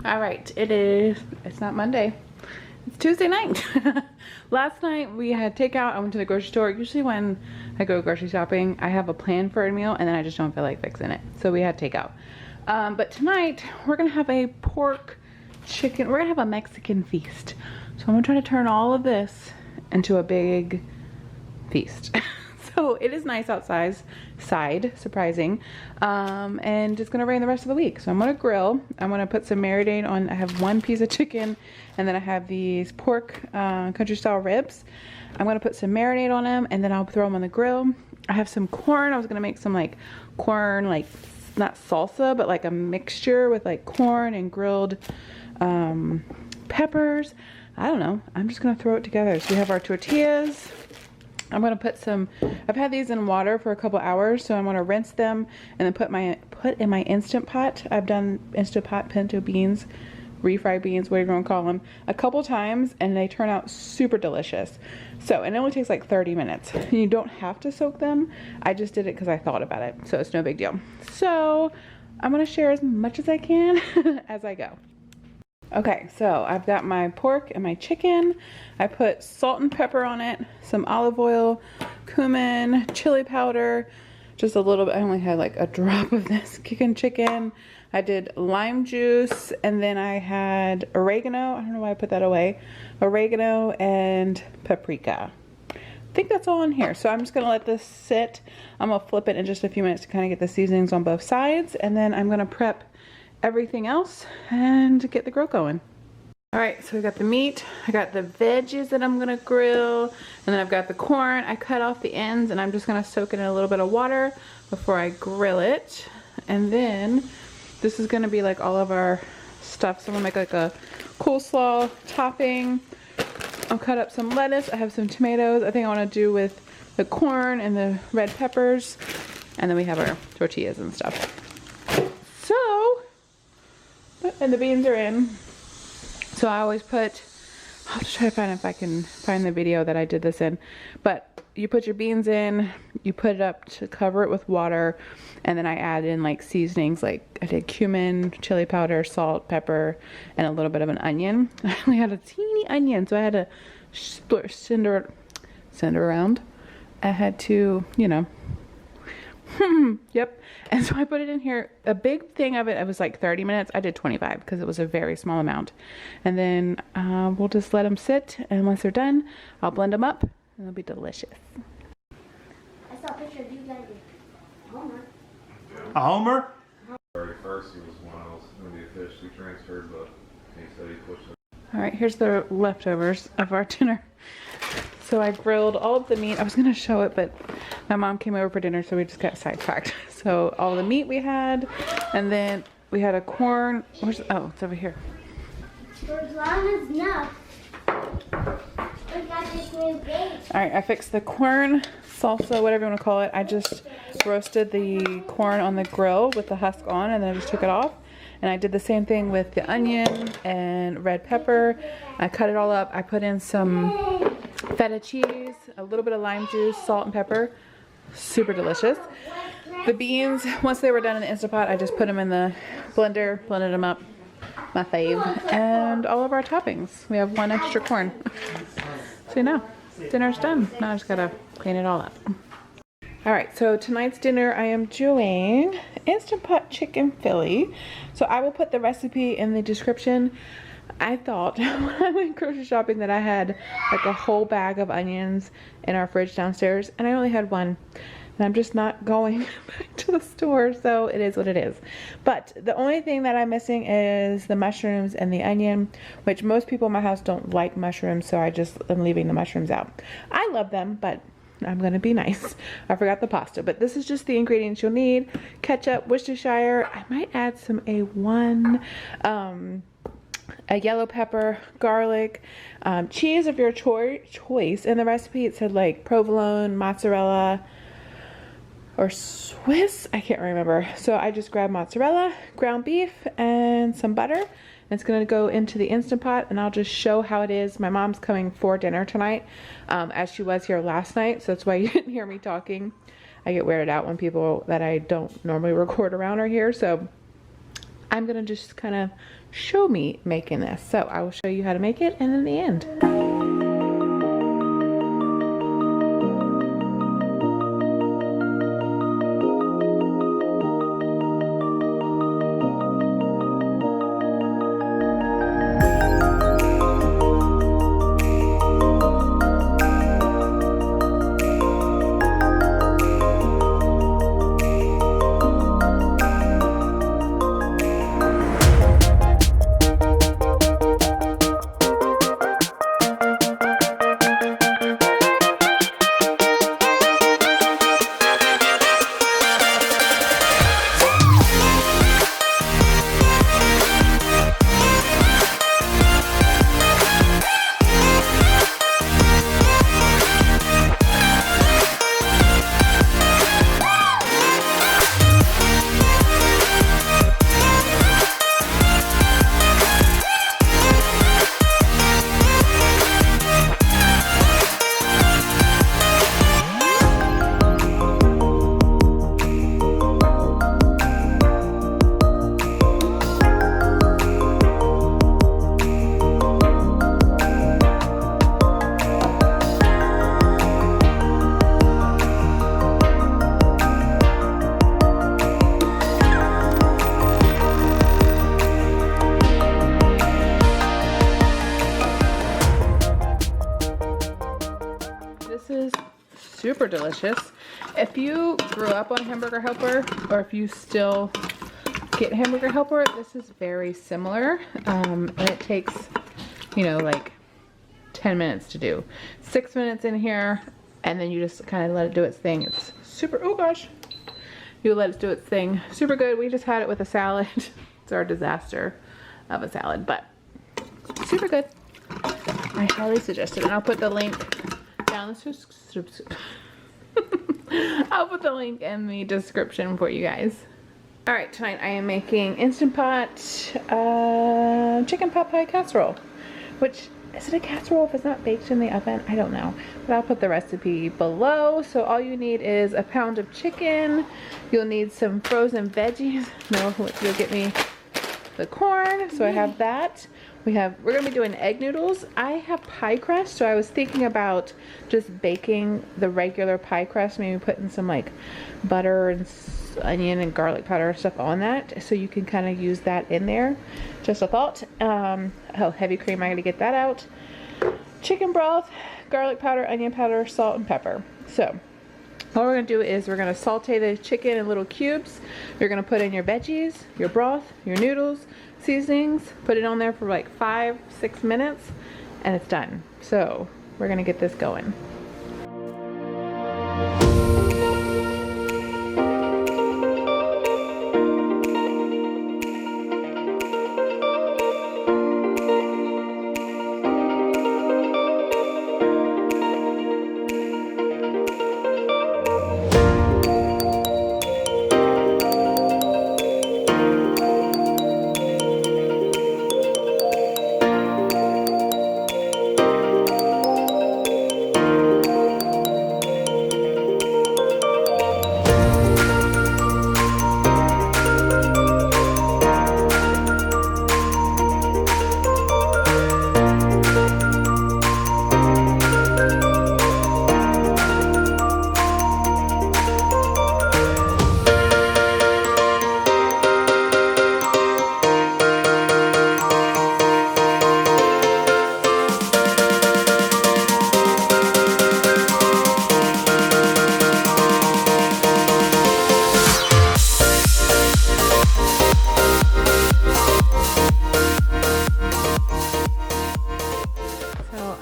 All right, it's not Monday. It's Tuesday night. Last night we had takeout. I went to the grocery store. Usually when I go grocery shopping, I have a plan for a meal and then I just don't feel like fixing it. So we had takeout. But tonight we're gonna have a pork chicken. We're gonna have a Mexican feast. So I'm gonna try to turn all of this into a big feast. So it is nice outside, surprising, and it's gonna rain the rest of the week. So I'm gonna grill. I'm gonna put some marinade on. I have one piece of chicken, and then I have these pork country style ribs. I'm gonna put some marinade on them, and then I'll throw them on the grill. I have some corn. I was gonna make some like corn, like not salsa, but like a mixture with like corn and grilled peppers. I don't know. I'm just gonna throw it together. So we have our tortillas. I'm gonna put some, I've had these in water for a couple hours, so I'm gonna rinse them and then put in my Instant Pot. I've done Instant Pot pinto beans, refried beans, whatever you wanna call them, a couple times, and they turn out super delicious. So, and it only takes like 30 minutes. You don't have to soak them. I just did it because I thought about it, so it's no big deal. So, I'm gonna share as much as I can as I go. Okay, so I've got my pork and my chicken. I put salt and pepper on it, some olive oil, cumin, chili powder, just a little bit. I only had like a drop of this kicking chicken. I did lime juice, and then I had oregano. I don't know why I put that away. Oregano and paprika. I think that's all in here. So I'm just gonna let this sit. I'm gonna flip it in just a few minutes to kind of get the seasonings on both sides, and then I'm gonna prep everything else and get the grill going. All right, so we got the meat, I got the veggies that I'm gonna grill, and then I've got the corn. I cut off the ends and I'm just gonna soak it in a little bit of water before I grill it. And then this is gonna be like all of our stuff. So I'm gonna make like a coleslaw topping. I'll cut up some lettuce. I have some tomatoes. I think I wanna do with the corn and the red peppers. And then we have our tortillas and stuff. So, and the beans are in. So I always put, I'll just try to find if I can find the video that I did this in, but you put your beans in, you put it up to cover it with water, and then I add in like seasonings, like I did cumin, chili powder, salt, pepper, and a little bit of an onion. I only had a teeny onion, so I had to send her around. I had to, you know, yep. And so I put it in here. A big thing of it, it was like 30 minutes. I did 25 because it was a very small amount. And then we'll just let them sit. And once they're done, I'll blend them up and they'll be delicious. I saw a picture of you guys with Homer. A Homer? 31st, he was one else when he officially transferred, but he said he pushed it. All right, here's the leftovers of our dinner. So I grilled all of the meat. I was gonna show it, but my mom came over for dinner, so we just got sidetracked. So all the meat we had, and then we had a corn. Where's, oh, it's over here. For as long as enough. We got this new bait. All right, I fixed the corn salsa, whatever you want to call it. I just roasted the corn on the grill with the husk on, and then I just took it off. And I did the same thing with the onion and red pepper. I cut it all up. I put in some feta cheese, a little bit of lime juice, salt and pepper. Super delicious. The beans, once they were done in the Instant Pot, I just put them in the blender, blended them up. My fave. And all of our toppings. We have one extra corn. So now, dinner's done. Now I just gotta clean it all up. All right, so tonight's dinner I am doing Instant Pot chicken Philly. So I will put the recipe in the description. I thought when I went grocery shopping that I had like a whole bag of onions in our fridge downstairs, and I only had one. And I'm just not going back to the store, so it is what it is. But the only thing that I'm missing is the mushrooms and the onion, which most people in my house don't like mushrooms, so I just am leaving the mushrooms out. I love them, but I'm gonna be nice. I forgot the pasta, but this is just the ingredients you'll need. Ketchup, Worcestershire. I might add some A1, a yellow pepper, garlic, cheese of your choice. In the recipe it said like provolone, mozzarella, or Swiss, I can't remember. So I just grabbed mozzarella, ground beef, and some butter. It's gonna go into the Instant Pot, and I'll just show how it is. My mom's coming for dinner tonight, as she was here last night, so that's why you didn't hear me talking. I get weirded out when people that I don't normally record around are here, so I'm gonna just kind of show me making this. So I will show you how to make it, and in the end. This is super delicious. If you grew up on Hamburger Helper, or if you still get Hamburger Helper, this is very similar. And it takes, you know, like 10 minutes to do. 6 minutes in here, and then you just kind of let it do its thing. It's super, oh gosh. You let it do its thing. Super good. We just had it with a salad. It's our disaster of a salad, but super good. I highly suggest it. And I'll put the link down the I'll put the link in the description for you guys. All right, tonight I am making Instant Pot chicken pot pie casserole. Which, is it a casserole if it's not baked in the oven? I don't know, but I'll put the recipe below. So all you need is a pound of chicken. You'll need some frozen veggies. No, you'll get me the corn. So I have that. We're gonna be doing egg noodles. I have pie crust, so I was thinking about just baking the regular pie crust, maybe putting some like butter and onion and garlic powder and stuff on that, so you can kind of use that in there. Just a thought. Oh, heavy cream, I gotta get that out. Chicken broth, garlic powder, onion powder, salt, and pepper. So all we're gonna do is we're gonna saute the chicken in little cubes. You're gonna put in your veggies, your broth, your noodles, seasonings, put it on there for like 5-6 minutes, and it's done. So we're gonna get this going.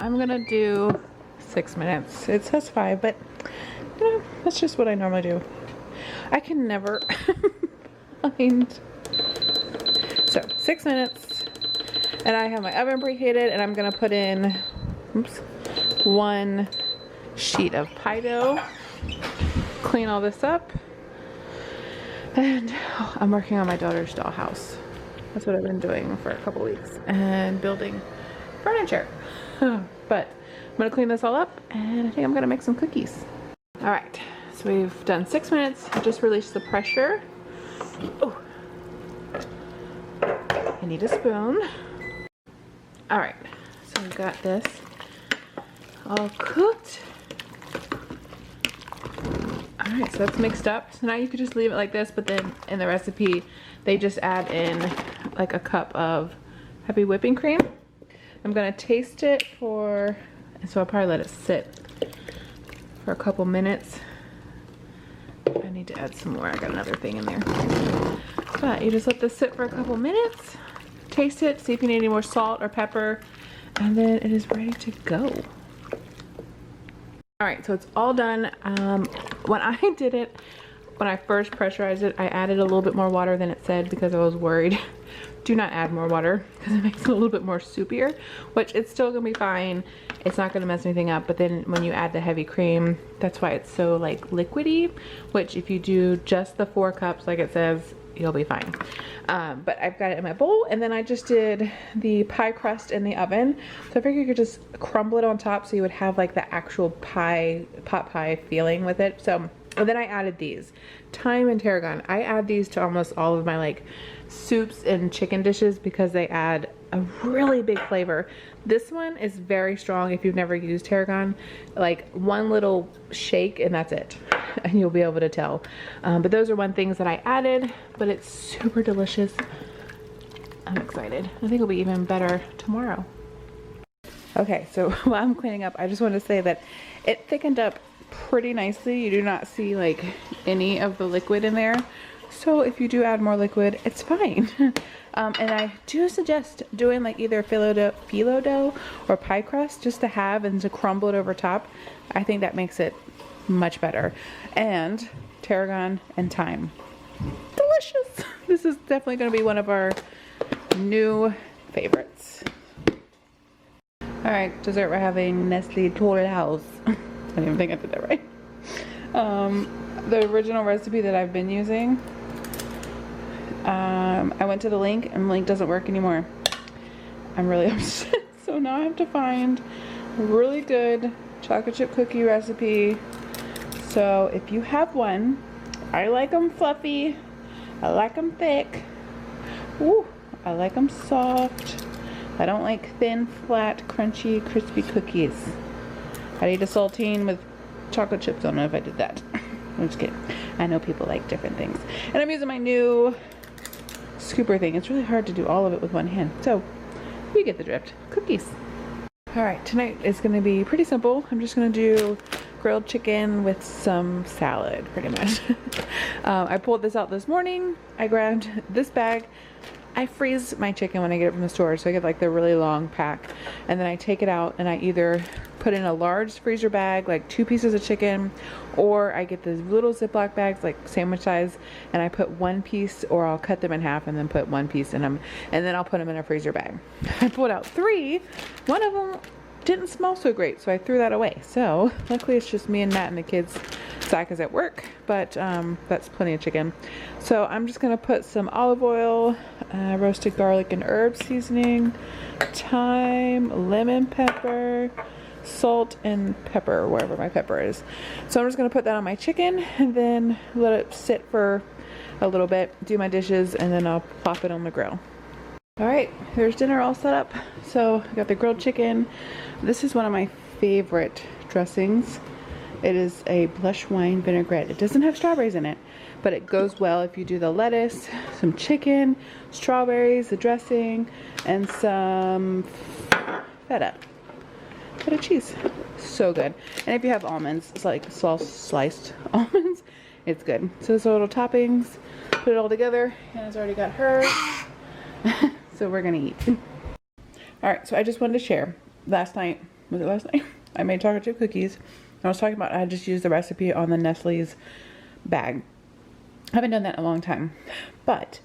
I'm gonna do 6 minutes. It says 5, but you know, that's just what I normally do. I can never find. So 6 minutes, and I have my oven preheated, and I'm gonna put in 1 sheet of pie dough. Clean all this up, and I'm working on my daughter's dollhouse. That's what I've been doing for a couple weeks, and building furniture. But I'm gonna clean this all up, and I think I'm gonna make some cookies. All right, so we've done 6 minutes. I just released the pressure. Oh. I need a spoon. All right, so we've got this all cooked. All right, so that's mixed up. So now you could just leave it like this, but then in the recipe, they just add in like a cup of heavy whipping cream. I'm gonna taste it so I'll probably let it sit for a couple minutes. I need to add some more. I got another thing in there. But you just let this sit for a couple minutes, taste it, see if you need any more salt or pepper, and then it is ready to go. All right, so it's all done. When I did it, when I first pressurized it, I added a little bit more water than it said because I was worried. Do not add more water because it makes it a little bit more soupier, which it's still gonna be fine. It's not gonna mess anything up, but then when you add the heavy cream, that's why it's so like liquidy, which if you do just the 4 cups like it says, you'll be fine. But I've got it in my bowl, and then I just did the pie crust in the oven. So I figured you could just crumble it on top so you would have like the actual pie, pot pie feeling with it. So, and then I added these, thyme and tarragon. I add these to almost all of my like soups and chicken dishes because they add a really big flavor. This one is very strong if you've never used tarragon. Like one little shake and that's it. And you'll be able to tell. But those are one things that I added, but it's super delicious. I'm excited. I think it'll be even better tomorrow. Okay, so while I'm cleaning up, I just want to say that it thickened up pretty nicely. You do not see like any of the liquid in there. So if you do add more liquid, it's fine. And I do suggest doing like either phyllo dough or pie crust just to have and to crumble it over top. I think that makes it much better. And tarragon and thyme. Delicious. This is definitely going to be one of our new favorites. All right, dessert, we're having Nestle Toll House. I don't even think I did that right. The original recipe that I've been using, I went to the link and the link doesn't work anymore. I'm really upset. So now I have to find a really good chocolate chip cookie recipe. So if you have one, I like them fluffy, I like them thick, ooh, I like them soft. I don't like thin, flat, crunchy, crispy cookies. I'd eat a saltine with chocolate chips. I don't know if I did that. I'm just kidding. I know people like different things. And I'm using my new scooper thing. It's really hard to do all of it with one hand. So, you get the drift. Cookies. Alright, tonight is going to be pretty simple. I'm just going to do grilled chicken with some salad, pretty much. I pulled this out this morning. I grabbed this bag. I freeze my chicken when I get it from the store, so I get like the really long pack, and then I take it out and I either put in a large freezer bag, like 2 pieces of chicken, or I get these little Ziploc bags, like sandwich size, and I put 1 piece, or I'll cut them in half and then put 1 piece in them, and then I'll put them in a freezer bag. I pulled out 3. One of them didn't smell so great, so I threw that away. So luckily it's just me and Matt and the kids. Zach is at work, but that's plenty of chicken. So I'm just gonna put some olive oil, roasted garlic and herb seasoning, thyme, lemon pepper, salt and pepper, wherever my pepper is. So I'm just gonna put that on my chicken and then let it sit for a little bit, do my dishes, and then I'll plop it on the grill. All right, here's dinner all set up. So I got the grilled chicken. This is one of my favorite dressings. It is a blush wine vinaigrette. It doesn't have strawberries in it, but it goes well if you do the lettuce, some chicken, strawberries, the dressing, and some feta cheese. So good. And if you have almonds, it's like small sliced almonds, it's good. So those little toppings, put it all together. Hannah's already got hers. So we're gonna eat. All right, so I just wanted to share. Last night, was it last night? I made chocolate chip cookies. I was talking about I just used the recipe on the Nestle's bag. I haven't done that in a long time, but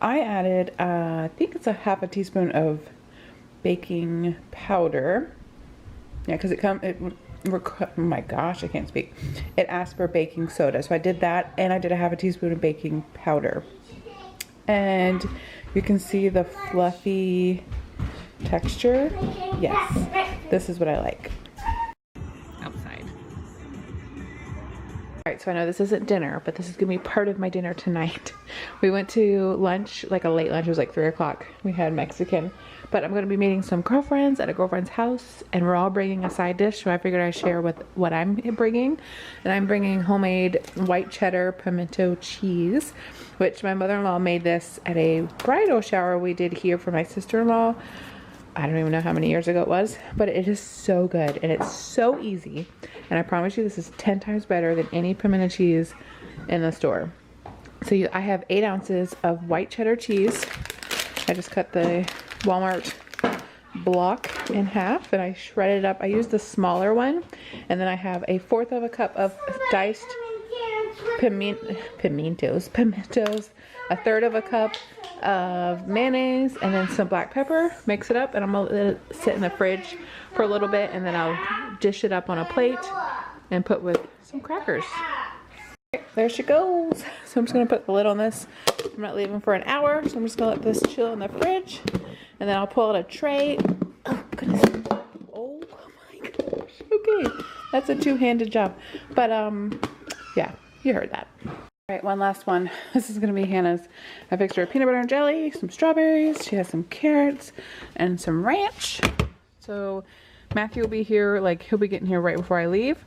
I added, I think it's a half a teaspoon of baking powder. Yeah, because oh my gosh, I can't speak. It asked for baking soda, so I did that, and I did a half a teaspoon of baking powder. And you can see the fluffy texture. Yes, this is what I like. Outside. Alright, so I know this isn't dinner, but this is gonna be part of my dinner tonight. We went to lunch, like a late lunch, it was like 3 o'clock. We had Mexican, but I'm gonna be meeting some girlfriends at a girlfriend's house, and we're all bringing a side dish, so I figured I'd share with what I'm bringing. And I'm bringing homemade white cheddar pimento cheese, which my mother-in-law made this at a bridal shower we did here for my sister-in-law. I don't even know how many years ago it was, but it is so good and it's so easy. And I promise you this is 10 times better than any pimento cheese in the store. So I have 8 ounces of white cheddar cheese. I just cut the Walmart block in half and I shredded it up. I used the smaller one. And then I have a 1/4 of a cup of diced pimentos, a 1/3 of a cup of mayonnaise, and then some black pepper. Mix it up and I'm gonna let it sit in the fridge for a little bit, and then I'll dish it up on a plate and put with some crackers. There she goes. So I'm just gonna put the lid on this. I'm not leaving for an hour, so I'm just gonna let this chill in the fridge, and then I'll pull out a tray. Oh goodness. Oh my gosh. Okay, that's a two-handed job, but yeah, you heard that. All right, one last one. This is gonna be Hannah's. I fixed her peanut butter and jelly, some strawberries. She has some carrots and some ranch. So Matthew will be here, like he'll be getting here right before I leave,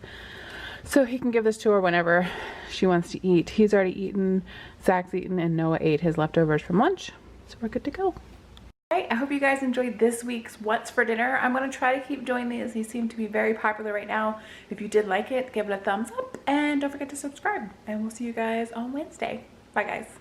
so he can give this to her whenever she wants to eat. He's already eaten, Zach's eaten, and Noah ate his leftovers from lunch. So we're good to go. Alright, I hope you guys enjoyed this week's What's for Dinner. I'm going to try to keep doing these. These seem to be very popular right now. If you did like it, give it a thumbs up and don't forget to subscribe. And we'll see you guys on Wednesday. Bye guys.